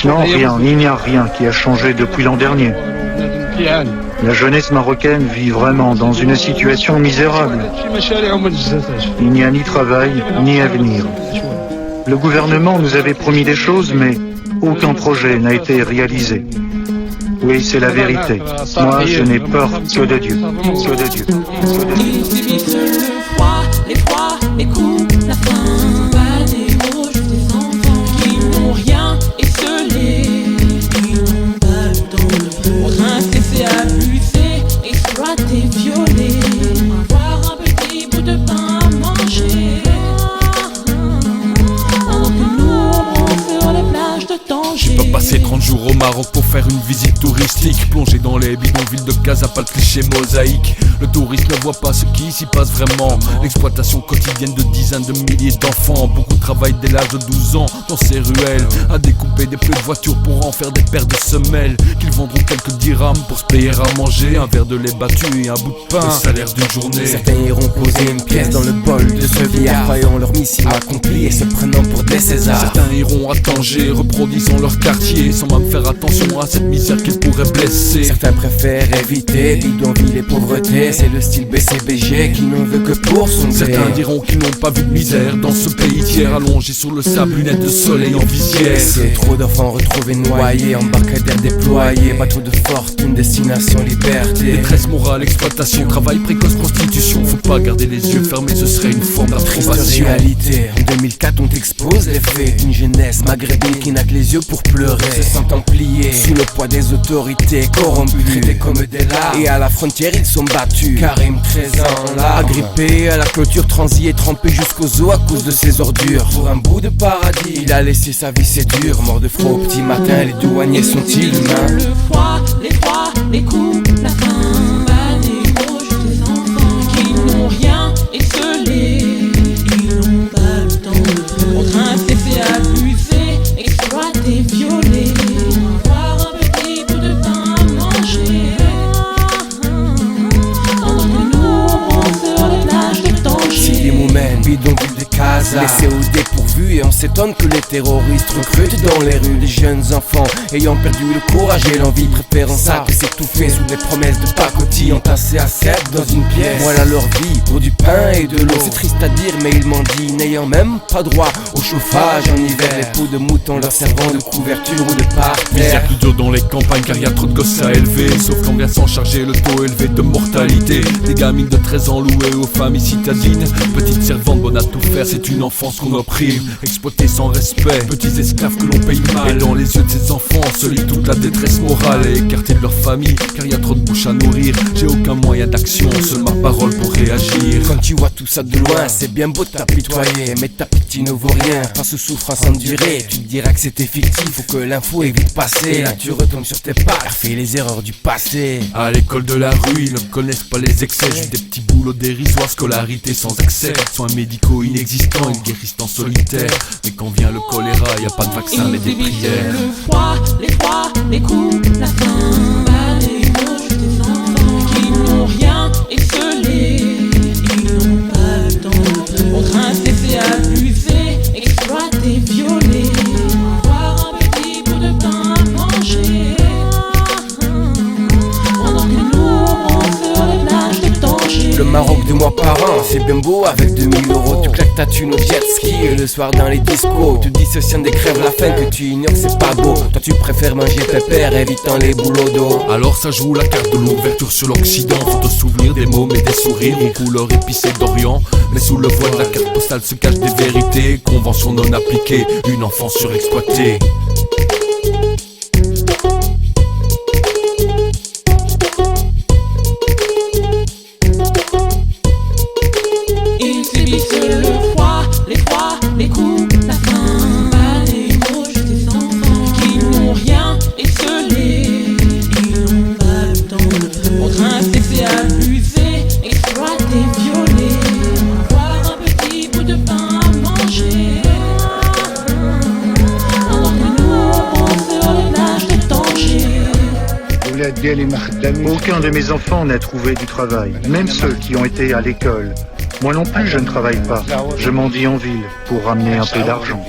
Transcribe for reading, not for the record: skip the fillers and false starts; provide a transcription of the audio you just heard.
Non, rien, il n'y a rien qui a changé depuis l'an dernier. La jeunesse marocaine vit vraiment dans une situation misérable. Il n'y a ni travail, ni avenir. Le gouvernement nous avait promis des choses, mais aucun projet n'a été réalisé. Oui, c'est la vérité. Moi, je n'ai peur que de Dieu. Que de Dieu. Que de Dieu. Ils subissent le froid, les froids, les coups, la faim. Pas des mots, juste des enfants qui n'ont rien esselé. Ils n'ont pas le temps de contrainter, c'est abuser, exploiter, violer. Avoir un petit bout de pain à manger. Pendant que nous, on monte sur les plages de Tanger. Je peux passer 30 jours au Maroc pour faire une visite touristique. Plonger dans les bidonvilles de Casa, pas de cliché mosaïque. Le touriste ne voit pas ce qui s'y passe vraiment. L'exploitation quotidienne de dizaines de milliers d'enfants. Beaucoup travaillent dès l'âge de 12 ans dans ces ruelles, à découper des pneus de voiture pour en faire des paires de semelles. Qu'ils vendront quelques dirhams pour se payer à manger. Un verre de lait battu et un bout de pain, le salaire d'une journée. Certains iront poser une pièce dans le bol de ce vieillard, croyant leur mission accomplie et se prenant pour des Césars. Certains iront à Tanger, reproduisant leur quartier, sans même faire attention à cette misère qu'ils pourraient blesser. Certains préfèrent éviter bidonville et pauvreté. C'est le style BCBG qui n'en veut que pour son gré. Certains diront qu'ils n'ont pas vu de misère dans ce pays tiers, allongé sur le sable, lunettes de soleil en visière. C'est trop d'enfants retrouvés noyés, embarcadères déployés, bateaux de fortune, destination liberté. Détresse morale, exploitation, travail précoce, prostitution. Faut pas garder les yeux fermés, ce serait une forme Triste d'approbation. réalité, en 2004 on t'expose les faits d'une jeunesse maghrébine qui n'a que les yeux pour pleurer, se sentant pliés sous le poids des autorités corrompues, traités comme des larves. Et à la frontière ils sont battus. Karim 13 ans là, agrippé à la clôture, transi et trempé jusqu'aux os à cause de ses ordures. Pour un bout de paradis, il a laissé sa vie, c'est dur. Mort de froid au petit matin, les douaniers sont-ils humains? Le froid, les froids, les coups, la faim. Pas des mots, juste des enfants qui n'ont rien esselé. Ils n'ont pas le temps de contrainter, c'est abuser, exploiter, violer. Avoir un petit bout de pain à manger. Pendant que nous, on monte sur les plages de Tanger. Sidi Moumen, bidonville de Casa, laissé au dépourvu, et on s'étonne que les terroristes recrutent dans les rues les jeunes enfants ayant perdu le courage et l'envie, préférant ça que s'étouffer sous des promesses de pacotille, entassés à 7 dans une pièce. Voilà leur vie pour du pain et de l'eau. C'est triste à dire mais ils mendient, n'ayant même pas droit au chauffage en hiver. Les peaux de mouton leur servant de couverture ou de parterre. Misère plus dure dans les campagnes car y a trop de gosses à élever. Sauf qu'en vient sans charger le taux élevé de mortalité. Des gamines de 13 ans louées aux familles citadines. Petites servantes bonnes à tout faire, c'est une enfance qu'on opprime. Exploitées sans respect, petits esclaves que l'on paye mal. Et dans les yeux de ces enfants se lit toute la détresse morale. Et écartés de leur famille car y a trop de bouches à nourrir. J'ai aucun moyen d'action, seule ma parole pour réagir. Quand tu vois tout ça de loin, c'est bien beau de t'apitoyer, mais ta pitié ne vaut rien face aux souffrances endurées. Tu te diras que c'était fictif, faut que l'info est vite passée. Là tu retombes sur tes pas, fais les erreurs du passé. À l'école de la rue, ils ne connaissent pas les excès. Juste des petits boulots dérisoires, scolarité sans accès. Soins médicaux inexistants, ils guérissent en solitaire. Mais quand vient le choléra, y a pas de vaccin mais des prières. Le froid, les froids, les coups, la faim. Pas des mots, juste des enfants qui n'ont rien esselé. Ils n'ont pas le temps de contrainter, c'est abuser, exploiter, violer. Avoir un petit bout de pain à manger. Pendant que nous, on monte sur les plages de Tanger. Le Maroc 2 mois par an, c'est bien beau avec 2000 euros. Tu claques ta thune au jet ski et le soir dans les discos. Tu dissociant des crèves la faim que tu ignores, c'est pas beau. Toi tu préfères manger pépère, évitant les boulots d'eau. Alors ça joue la carte de l'ouverture sur l'Occident. Faut te souvenir des mots mais des sourires aux couleurs épicées d'Orient. Mais sous le voile de la carte postale se cachent des vérités. Conventions non appliquées, une enfance surexploitée. Ils subissent le froid, les froids, les coups, la faim. Pas des mots, juste des enfants qui n'ont rien esselé. Ils n'ont pas le temps de contrainter, c'est abuser, exploiter, violer. Avoir un petit bout de pain à manger. Pendant que nous, on monte sur les plages de Tanger. Aucun de mes enfants n'a trouvé du travail, même ceux qui ont été à l'école. Moi non plus, je ne travaille pas. Je mendie en ville pour ramener un peu d'argent.